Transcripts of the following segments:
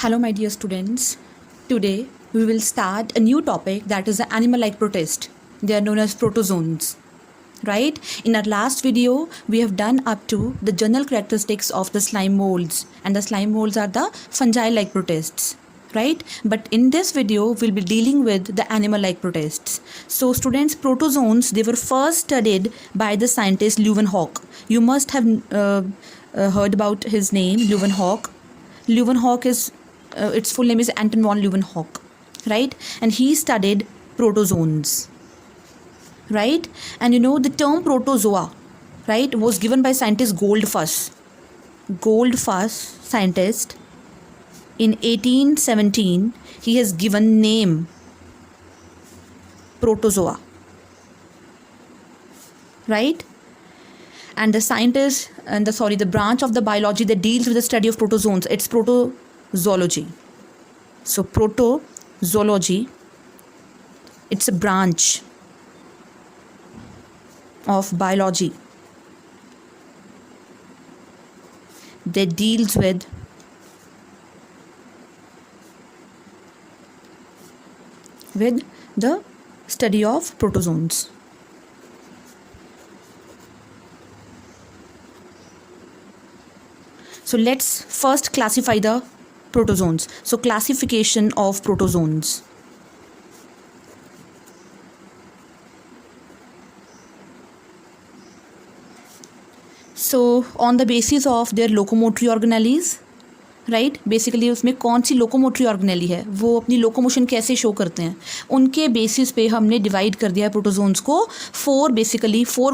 Hello, my dear students. Today we will start a new topic, that is the animal like protist. They are known as protozoans. Right? In our last video, we have done up to the general characteristics of the slime molds, and the slime molds are the fungi like protists. Right? But in this video, we'll be dealing with the animal like protists. So, students, protozoans, they were first studied by the scientist Leeuwenhoek. You must have heard about his name, Leeuwenhoek. Leeuwenhoek is its full name is Anton von Leeuwenhoek, right? And he studied protozoans, right? And you know the term protozoa, right, was given by scientist Goldfuss. Goldfuss, scientist, in 1817, he has given name protozoa, right? And the scientist and the branch of the biology that deals with the study of protozoans, it's protozoology. So protozoology, it's a branch of biology that deals with the study of protozoans. So let's first classify the protozoans. So classification of protozoans. So on the basis of their locomotory organelles, right basically उसमें कौन सी locomotory organelle है, वो अपनी locomotion कैसे show करते हैं, उनके basis पे हमने डिवाइड कर दिया है प्रोटोजोन्स को फोर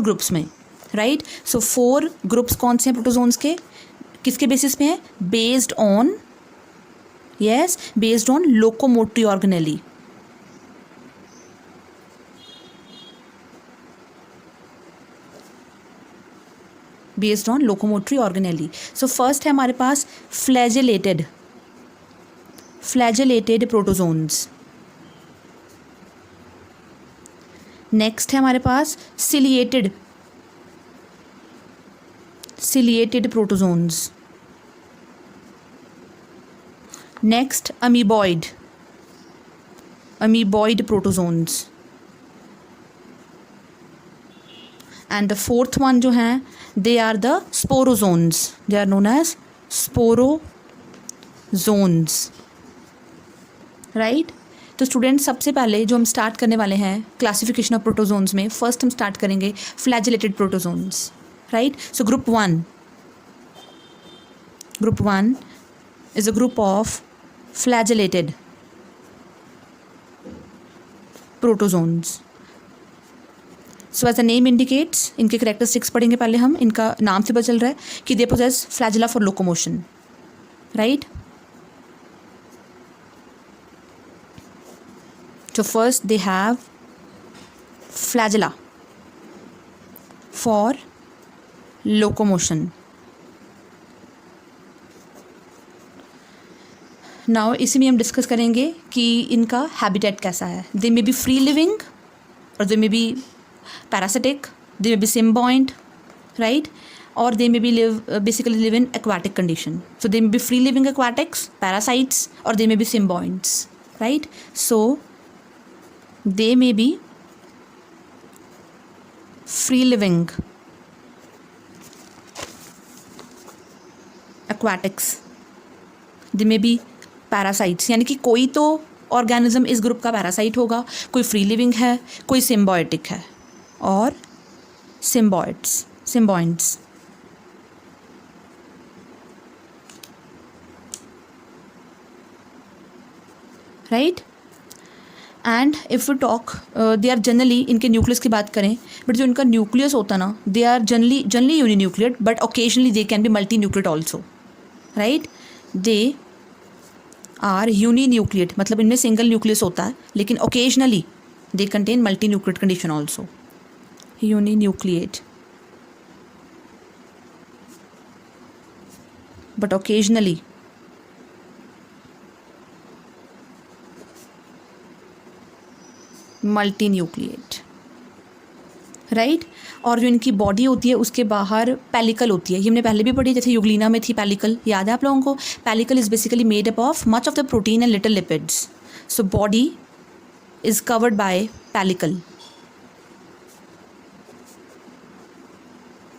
ग्रुप्स में, राइट. सो 4 ग्रुप्स कौन से हैं प्रोटोजोन्स के, किसके बेसिस पे हैं, based on locomotory organelle. Based on locomotory organelle. So first है हमारे पास फ्लैजेलेटेड प्रोटोजोन्स. नेक्स्ट है हमारे पास ciliated protozoans. Next amoeboid protozoans. And the fourth one जो हैं, they are the sporozoans. They are known as sporozoans, right. तो student सबसे पहले जो हम स्टार्ट करने वाले हैं क्लासिफिकेशन ऑफ प्रोटोजोन्स में, फर्स्ट हम स्टार्ट करेंगे flagellated protozoans, right. So group one is a group of flagellated protozoans. So as the name indicates, इनके करेक्टरिस्टिक्स पढ़ेंगे पहले हम. इनका नाम से पता चल रहा है कि they possess flagella for locomotion, right. So first they have flagella for locomotion. Now इसी में हम डिस्कस करेंगे कि इनका हैबिटेट कैसा है. They may be free living और they may be parasitic, they may be symbiotic, right, or they may be basically live in aquatic condition. So they may be free living aquatics, parasites, or they may be symbionts, right. So they may be free living aquatics, they may be parasites, यानी कि कोई तो organism इस group का parasite होगा, कोई free living है, कोई सिम्बायोटिक है, और symbionts. Right. And if you talk they are generally, इनके न्यूक्लियस की बात करें, बट जो इनका न्यूक्लियस होता है ना, they are generally uninucleate, but occasionally they can be multinucleate also, right. They are uninucleate, मतलब इनमें सिंगल न्यूक्लियस होता है, लेकिन occasionally they contain multinucleate condition also. Uninucleate, but occasionally multinucleate. Right और जो इनकी बॉडी होती है उसके बाहर पेलिकल होती है, ये हमने पहले भी पढ़ी, जैसे यूग्लिना में थी पेलिकल, याद है आप लोगों को? Pellicle is basically made up of much of the protein and little lipids. So body is covered by pellicle.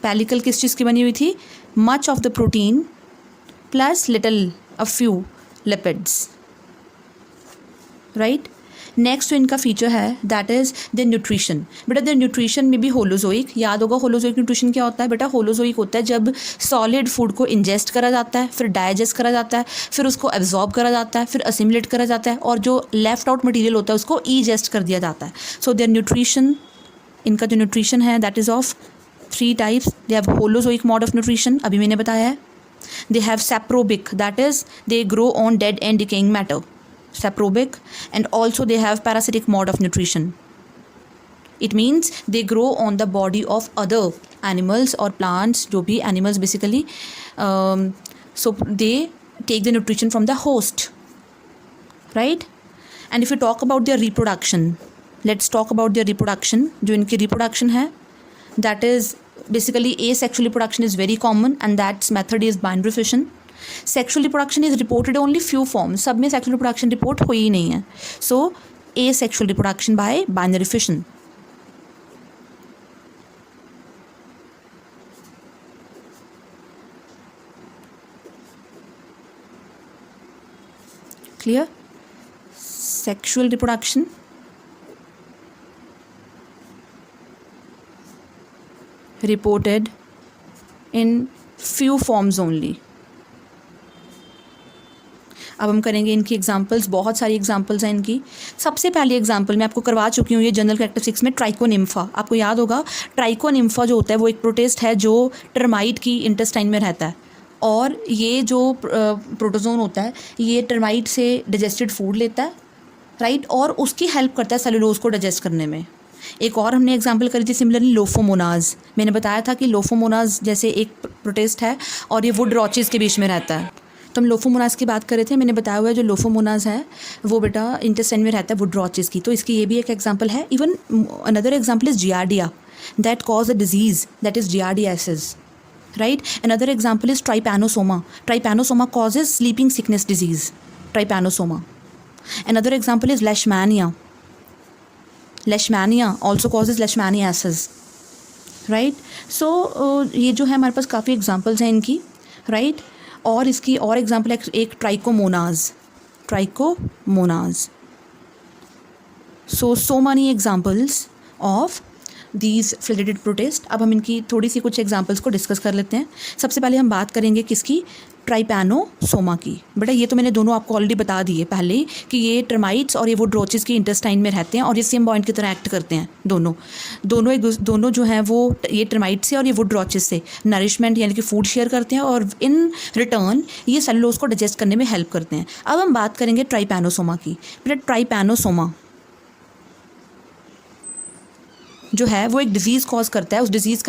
Pellicle किस चीज़ की बनी हुई थी? Much of the protein plus little a few lipids. Right. Next जो इनका feature है that is the nutrition. बेटा the nutrition में भी होलोजोइक, याद होगा होलोजोइक न्यूट्रिशन क्या होता है बेटा? होलोजोइक होता है जब सॉलिड फूड को इंजेस्ट करा जाता है, फिर डाइजेस्ट करा जाता है, फिर उसको एब्जॉर्ब करा जाता है, फिर असिमुलेट करा जाता है, और जो लेफ्ट आउट मटीरियल होता है उसको ईजेस्ट कर दिया जाता है. सो देयर न्यूट्रिशन, इनका जो न्यूट्रिशन है that is of 3 types. They have holozoic mode of nutrition, अभी मैंने बताया है. They have saprobic, that is they grow on dead and decaying matter, saprobic, and also they have parasitic mode of nutrition. It means they grow on the body of other animals or plants, जो भी animals basically. So they take the nutrition from the host, right? And if you talk about their reproduction, let's talk about their reproduction. जो इनकी reproduction है that is basically asexual reproduction is very common, and that method is binary fission. Sexual reproduction is reported only few forms, सब में sexual reproduction report हुई ही नहीं है. So asexual reproduction by binary fission. Clear? Sexual reproduction reported in few forms only. अब हम करेंगे इनकी एग्जांपल्स, बहुत सारी एग्जांपल्स हैं इनकी. सबसे पहली एग्जांपल मैं आपको करवा चुकी हूँ ये जनरल कैरेक्टरिस्टिक्स में, ट्राइकोनिम्फा. आपको याद होगा ट्राइकोनिम्फा जो होता है वो एक प्रोटिस्ट है जो टर्माइट की इंटेस्टाइन में रहता है, और ये जो प्रोटोजोन होता है ये टर्माइट से डाइजेस्टेड फूड लेता है, राइट, और उसकी हेल्प करता है सेलुलोज को डाइजेस्ट करने में. एक और हमने एग्जांपल करी थी सिमिलरली लोफोमोनाज. मैंने बताया था कि लोफोमोनाज जैसे एक प्रोटिस्ट है और ये वुड रॉचेस के बीच में रहता है. तो हम लोफोमोनाज की बात कर रहे थे, मैंने बताया हुआ है जो लोफोमोनाज है वो बेटा इंटेस्टाइन में रहता है वुड रॉचेस की, तो इसकी ये भी एक एग्जांपल है. Even another example is Giardia that cause a disease that is giardiasis, right. Another example is Trypanosoma. Trypanosoma causes sleeping sickness disease, Trypanosoma. Another example is Leishmania. Leishmania also causes leishmaniasis, right. So ये जो है हमारे पास काफ़ी examples हैं इनकी, right. और इसकी और एग्जांपल एक Trichomonas, Trichomonas. So many examples of these flagellated protist. अब हम इनकी थोड़ी सी कुछ एग्जांपल्स को डिस्कस कर लेते हैं. सबसे पहले हम बात करेंगे किसकी? ट्राइपैनोसोमा की. बेटा ये तो मैंने दोनों आपको ऑलरेडी बता दिए पहले ही कि ये टर्माइट्स और ये वुड रॉचेस की इंटेस्टाइन में रहते हैं और ये सिम्बायोंट की तरह एक्ट करते हैं. दोनों जो हैं वो ये टर्माइट से और ये वुड रॉचेस से नरिशमेंट यानी कि फूड शेयर करते हैं और इन रिटर्न ये सेलुलोज को डाइजेस्ट करने में हेल्प करते हैं. अब हम बात करेंगे ट्राइपैनोसोमा की. बेटा ट्राइपैनोसोमा जो है वो एक डिजीज़ कॉज करता है. उस डिज़ीज़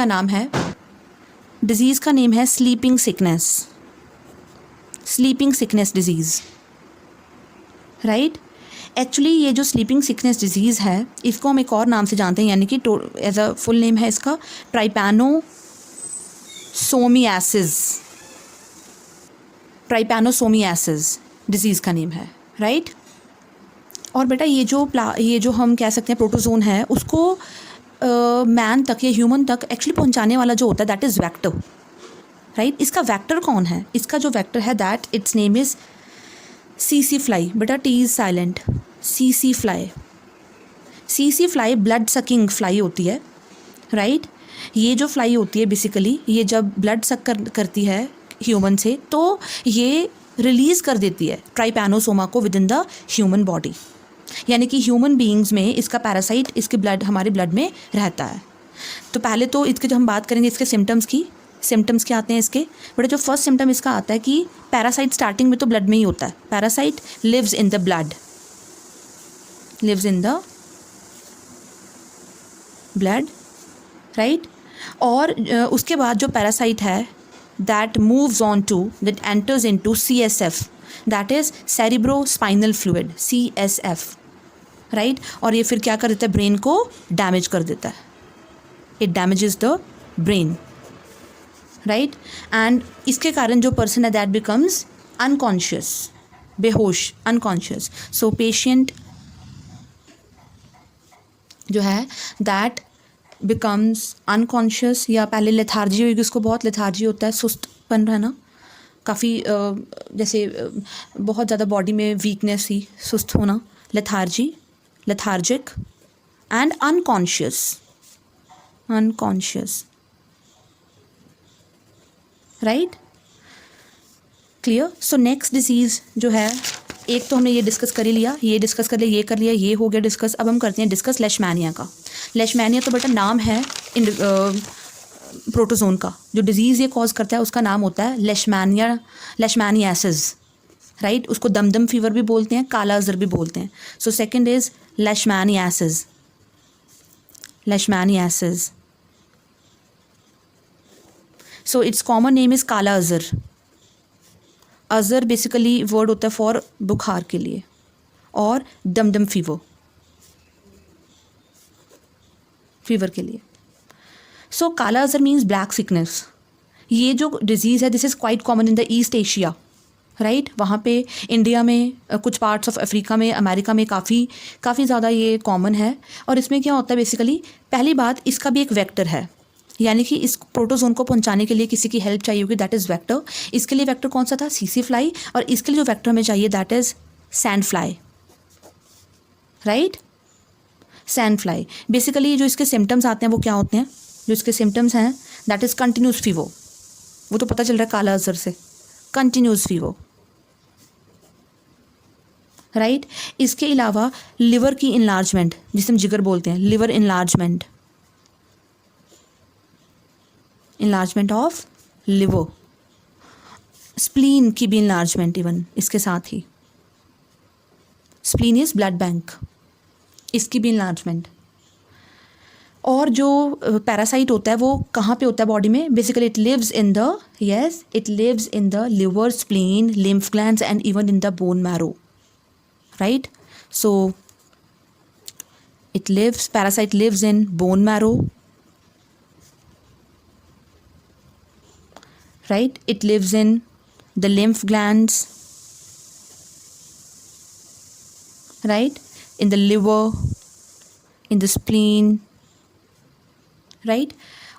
का नेम है sleeping sickness, sleeping sickness disease, right. Actually ये जो स्लीपिंग सिकनेस डिजीज़ है इसको हम एक और नाम से जानते हैं, यानी कि एज अ फुल नेम है इसका ट्राइपैनोसोमियासिस. ट्राइपैनोसोमियासिस डिजीज़ का नेम है, राइट. और बेटा ये जो हम कह सकते हैं प्रोटोजोन है उसको मैन तक या ह्यूमन तक एक्चुअली पहुंचाने वाला जो होता है दैट इज़ वेक्टर, राइट. इसका वेक्टर कौन है? इसका जो वेक्टर है दैट इट्स नेम इज़ सीसी फ्लाई. बेटा टी इज़ साइलेंट. सीसी फ्लाई. सीसी फ्लाई ब्लड सकिंग फ्लाई होती है, राइट. ये जो फ्लाई होती है बेसिकली ये जब ब्लड सक करती है ह्यूमन से तो ये रिलीज़ कर देती है ट्राइपैनोसोमा को with in the human body, यानी कि ह्यूमन बीइंग्स में इसका पैरासाइट इसके हमारे ब्लड में रहता है. तो पहले तो इसके जो हम बात करेंगे इसके सिम्टम्स क्या आते हैं इसके. बट जो फर्स्ट सिम्टम इसका आता है कि पैरासाइट स्टार्टिंग में तो ब्लड में ही होता है. Parasite lives in the blood, right. और उसके बाद जो पैरासाइट है that enters into CSF, that is cerebrospinal fluid, CSF, right. और ये फिर क्या कर देता है? ब्रेन को डैमेज कर देता है, it damages the brain, right. And इसके कारण जो पर्सन है दैट बिकम्स अनकॉन्शियस, बेहोश, अनकॉन्शियस. सो पेशेंट जो है दैट बिकम्स अनकॉन्शियस, या पहले लेथार्जी होगी, उसको बहुत लेथार्जी होता है, सुस्तपन रहना, काफ़ी जैसे बहुत ज़्यादा बॉडी में वीकनेस ही, सुस्त होना, lethargy, lethargic and unconscious, unconscious, right. Clear. So next disease जो है, एक तो हमने ये डिस्कस कर ही लिया, ये डिस्कस कर लिया, ये कर लिया, ये हो गया डिस्कस. अब हम करते हैं डिस्कस लेशमैनिया का. लेशमैनिया तो बेटा नाम है इन प्रोटोजोन का. जो डिजीज़ ये कॉज करता है उसका नाम होता है लेशमैनिया, लेशमैनियासिस, राइट. उसको दमदम फीवर भी बोलते हैं, काला अज़र भी बोलते हैं. So second is leishmaniasis, leishmaniasis. So its common name is kala azar. Azhar basically word होता है फॉर बुखार के लिए, और दमदम फीवर, फीवर के लिए. सो काला अज़र मीन्स ब्लैक सिकनेस. ये जो डिजीज़ है this is quite common in the east Asia, right. वहाँ पे इंडिया में, कुछ पार्ट्स ऑफ अफ्रीका में, अमेरिका में काफ़ी ज़्यादा ये कॉमन है. और इसमें क्या होता है बेसिकली, पहली बात इसका भी एक वेक्टर है, यानी कि इस प्रोटोजोन को पहुंचाने के लिए किसी की हेल्प चाहिए होगी, दैट इज़ वेक्टर. इसके लिए वेक्टर कौन सा था, सीसी फ्लाई. और इसके लिए जो वेक्टर हमें चाहिए that is sand fly, right. Sand fly. Basically जो इसके सिम्टम्स आते हैं वो क्या होते हैं, जो इसके सिम्टम्स हैं दैट इज़ कंटिन्यूस फीवर. वो तो पता चल रहा है काला अज़र से, कंटिन्यूस फीवर, राइट. इसके अलावा लिवर की इनलार्जमेंट, जिसे हम जिगर बोलते हैं, liver enlargement, enlargement of liver. Spleen की भी इनलार्जमेंट इवन इसके साथ ही, स्प्लीन इज ब्लड बैंक, इसकी भी इनलार्जमेंट. और जो पैरासाइट होता है वो कहाँ पे होता है बॉडी में, basically it lives in the, yes, it lives in the liver, spleen, lymph glands and even in the bone marrow, right. So it lives, parasite lives in bone marrow, right. It lives in the lymph glands, right, in the liver, in the spleen, right.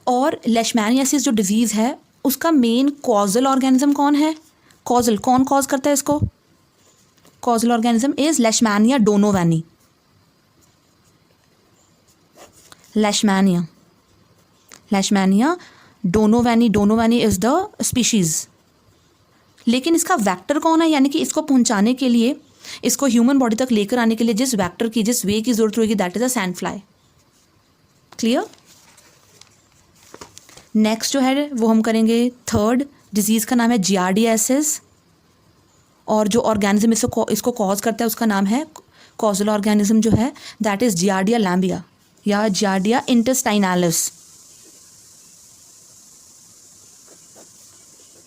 और लेशमैनियासिस जो disease है उसका main causal organism कौन है, causal कौन cause करता है इसको, causal organism is Leishmania donovani, Leishmania, Leishmania donovani, donovani is the species. लेकिन इसका वेक्टर कौन है, यानी कि इसको पहुंचाने के लिए, इसको ह्यूमन बॉडी तक लेकर आने के लिए जिस वेक्टर की, जिस वे की ज़रूरत होगी that is a sand fly. Clear. Next जो है वो हम करेंगे थर्ड डिजीज़ का नाम है जियार्डियासिस. और जो ऑर्गेनिज्म इसको कॉज करता है उसका नाम है, कॉजल ऑर्गेनिज्म जो है दैट इज़ जियार्डिया लैम्बिया या जियार्डिया इंटेस्टाइनालिस,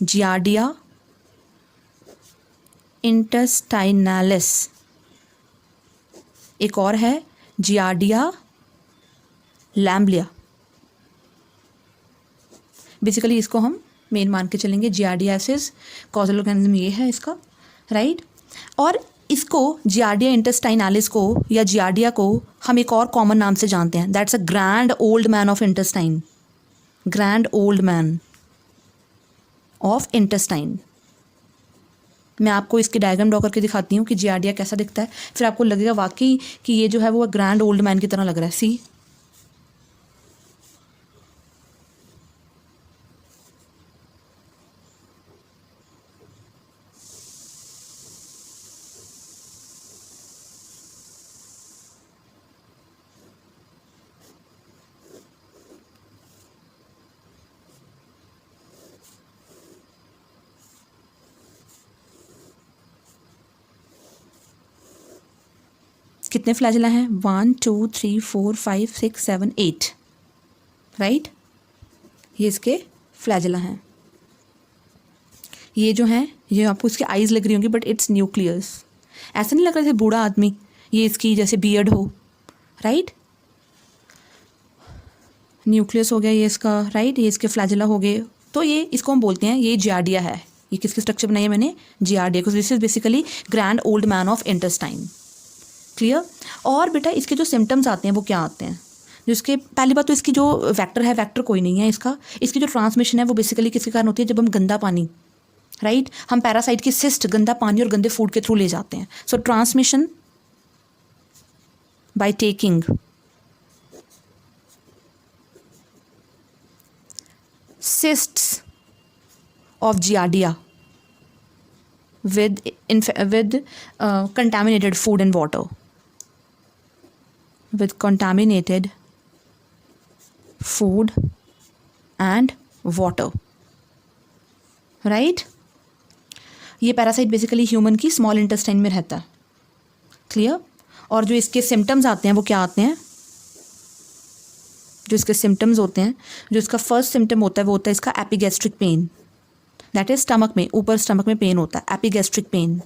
जियार्डिया इंटेस्टाइनालिस. एक और है जियार्डिया लैम्बिया. बेसिकली इसको हम मेन मान के चलेंगे. जियार्डियासिस कॉजल ऑर्गेनिज्म ये है इसका, राइट. और इसको जियार्डिया इंटेस्टाइनालिस को या जियार्डिया को हम एक और कॉमन नाम से जानते हैं, that's a grand old man of intestine, grand old man of intestine. मैं आपको इसकी डायग्राम ड्रॉ करके दिखाती हूँ कि जियार्डिया कैसा दिखता है, फिर आपको लगेगा वाकई कि ये जो है वो ग्रैंड ओल्ड मैन की तरह लग रहा है. सी, कितने फ्लैजिला हैं, 1 2 3 4 5 6 7 8, राइट. ये इसके फ्लैजिला हैं. ये जो हैं ये आपको इसकी आइज़ लग रही होंगी बट इट्स न्यूक्लियस. ऐसा नहीं लग रहा जैसे बूढ़ा आदमी, ये इसकी जैसे बियर्ड हो, राइट. न्यूक्लियस हो गया ये इसका, राइट, ये इसके फ्लैजिला हो गए। तो ये इसको हम बोलते हैं, ये जियार्डिया है। ये किसकी स्ट्रक्चर बनाई है मैंने? Giardia. This is basically grand old man of intestine. Clear. और बेटा इसके जो सिम्टम्स आते हैं वो क्या आते हैं? जिसके पहली बात तो इसकी जो वेक्टर है, वेक्टर कोई नहीं है इसका। इसकी जो ट्रांसमिशन है वो बेसिकली किसके कारण होती है? जब हम गंदा पानी, राइट, हम पैरासाइट की सिस्ट गंदा पानी और गंदे फूड के थ्रू ले जाते हैं। सो transmission by taking cysts of giardia with contaminated food and water, with contaminated food and water, right? ये पैरासाइट बेसिकली ह्यूमन की स्मॉल इंटेस्टाइन में रहता है। क्लियर। और जो इसके सिम्टम्स आते हैं वो क्या आते हैं? जो इसके सिम्टम्स होते हैं, जो इसका फर्स्ट सिम्टम होता है वो होता है इसका epigastric pain. That is stomach में, ऊपर स्टमक में पेन होता है, एपिगैस्ट्रिक पेन।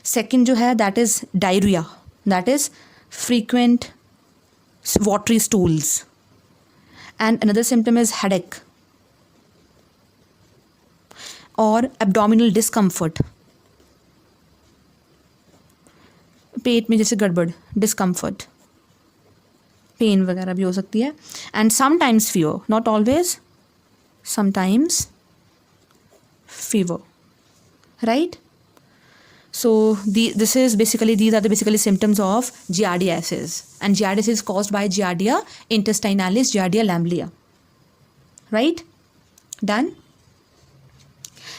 सेकंड जो है that is diarrhoea, that is frequent watery stools, and another symptom is headache or abdominal discomfort, पेट में जैसे गड़बड़, डिस्कम्फर्ट, पेन वगैरह भी हो सकती है। And sometimes fever, not always, sometimes fever, right? So this is basically, these are the basically symptoms of giardiasis, and giardiasis is caused by Giardia intestinalis, Giardia lamblia, right? Done.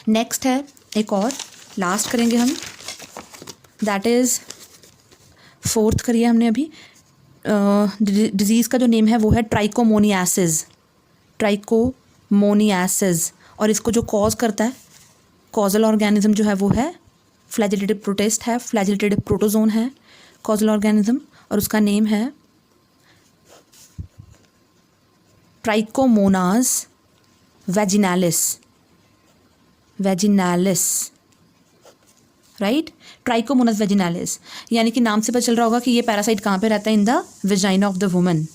Next है एक और, last करेंगे हम, that is fourth करिए हमने अभी। Disease का जो नेम है वो है ट्राइकोमोनियासिस, ट्राइकोमोनियासिस। और इसको जो कॉज करता है, कॉजल ऑर्गेनिज्म जो है वो है फ्लैजिलेटेड प्रोटिस्ट है, फ्लैजिलेटेड प्रोटोजोन है कॉजल ऑर्गेनिज्म, और उसका नेम है trichomonas vaginalis, right? Trichomonas vaginalis, यानी कि नाम से पता चल रहा होगा कि ये पैरासाइट कहाँ पे रहता है? In the vagina of the woman,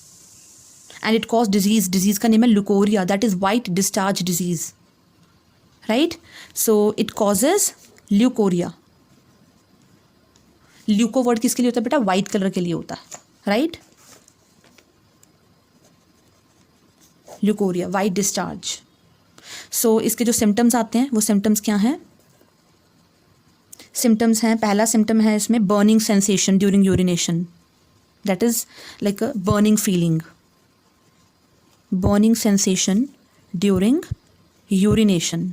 and it cause disease का नेम है leucorrhoea, that is white discharge disease, right? So it causes leucorrhoea. Leuco word किसके लिए होता है बेटा? वाइट कलर के लिए होता है, right? Leucorrhoea, white discharge. So इसके जो सिम्टम्स आते हैं वो सिम्टम्स क्या हैं? सिम्टम्स हैं, पहला सिम्टम है इसमें burning sensation during urination, that is like a burning feeling, burning sensation during urination.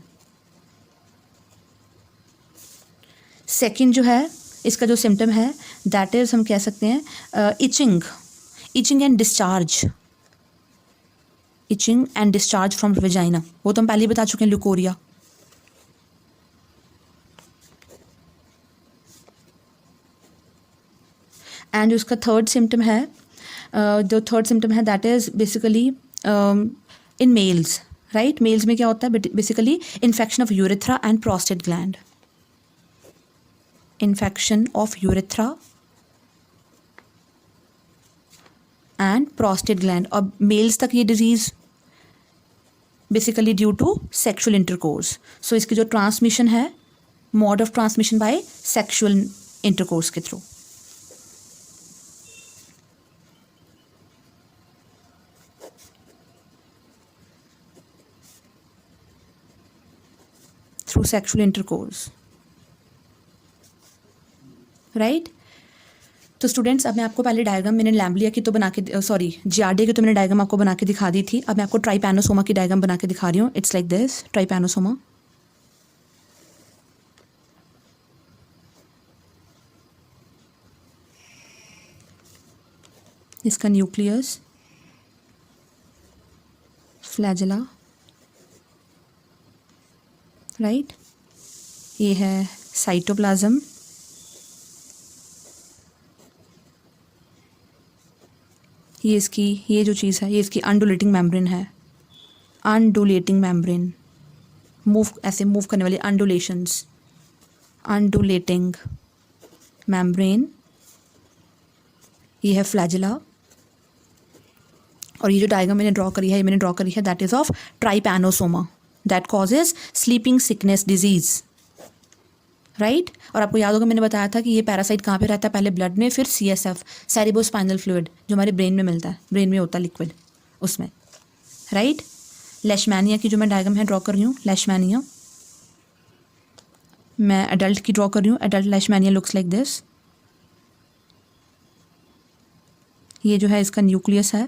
Second जो है इसका जो सिम्टम है दैट इज, हम कह सकते हैं etching and discharge, etching and discharge from vagina, वो तो हम पहले ही बता चुके हैं, ल्यूकोरिया। एंड जो उसका थर्ड सिम्टम है, जो थर्ड सिम्टम है that is basically in males, right? Males में क्या होता है basically? Infection of urethra and prostate gland, infection of urethra and prostate gland। और मेल्स तक ये disease basically due to sexual intercourse. So इसकी जो ट्रांसमिशन है, mode of transmission by sexual intercourse के through. Through sexual intercourse, right? तो students, अब मैं आपको पहले डायग्राम मैंने लैम्बलिया की तो बना के, जियार्डिया की तो मैंने डायग्राम आपको बना के दिखा दी थी। अब मैं आपको ट्राइपैनोसोमा की डायग्राम बना के दिखा रही हूँ। It's like this, Trypanosoma. इसका न्यूक्लियस, फ्लैजिला, राइट? ये है साइटोप्लाज्म, ये इसकी, ये जो चीज़ है ये इसकी अंडुलेटिंग मेम्ब्रेन है, अंडुलेटिंग मेम्ब्रेन, मूव, ऐसे मूव करने वाली अंडुलेशंस, अंडुलेटिंग मेम्ब्रेन। ये है फ्लैजिला, और ये जो डायग्राम मैंने ड्रॉ करी है, ये मैंने ड्रॉ करी है, that is of Trypanosoma that causes sleeping sickness disease, right. और आपको याद होगा मैंने बताया था कि ये पैरासाइट कहाँ पे रहता है, पहले ब्लड में, फिर CSF सेरिब्रोस्पाइनल फ्लूइड जो हमारे ब्रेन में मिलता है, ब्रेन में होता है लिक्विड उसमें, राइट। लेशमैनिया की जो मैं डायग्राम है ड्रॉ कर रही हूँ, लेशमैनिया मैं एडल्ट की ड्रॉ कर रही हूँ। Adult Leishmania looks like this. ये जो है इसका न्यूक्लियस है,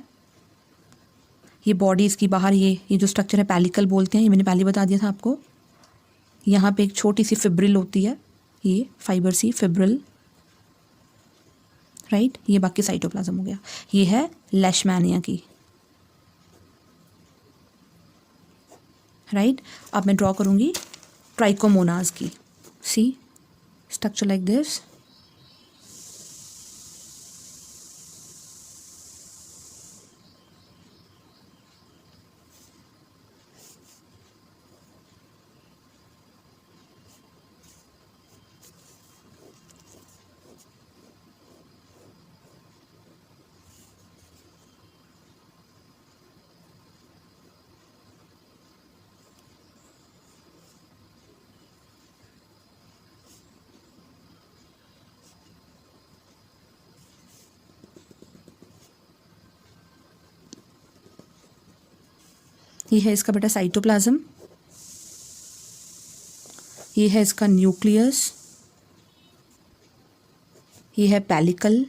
ये बॉडी इसकी बाहर, ये जो स्ट्रक्चर है पैलिकल बोलते हैं, ये मैंने पहले बता दिया था आपको। यहाँ पे एक छोटी सी फिब्रिल होती है, ये फाइबर सी फिब्रिल, राइट। ये बाकी साइटोप्लाज्म हो गया। ये है लेशमैनिया की, राइट। अब मैं ड्रॉ करूँगी ट्राइकोमोनास की। सी स्ट्रक्चर लाइक दिस। ये है इसका बेटा साइटोप्लाज्म, ये है इसका न्यूक्लियस, ये है पैलिकल,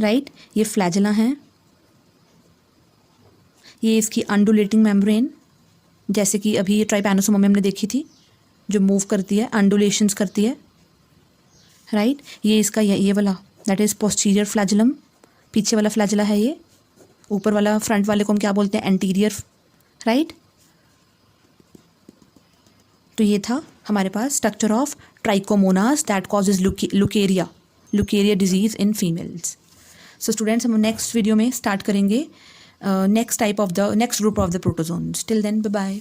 राइट। ये फ्लैजेला हैं, ये इसकी अंडुलेटिंग मेम्ब्रेन, जैसे कि अभी ये ट्राइपैनोसोमा में हमने देखी थी, जो मूव करती है, अंडुलेशंस करती है, राइट। ये इसका ये वाला दैट इज़ पोस्टीरियर फ्लैजुलम, पीछे वाला फ्लैजुला है ये। ऊपर वाला फ्रंट वाले को हम क्या बोलते हैं, एंटीरियर, राइट। तो ये था हमारे पास structure of Trichomonas that causes leucorrhoea disease in females. So students, हम नेक्स्ट वीडियो में स्टार्ट करेंगे next group of the protozoans. Till then bye bye.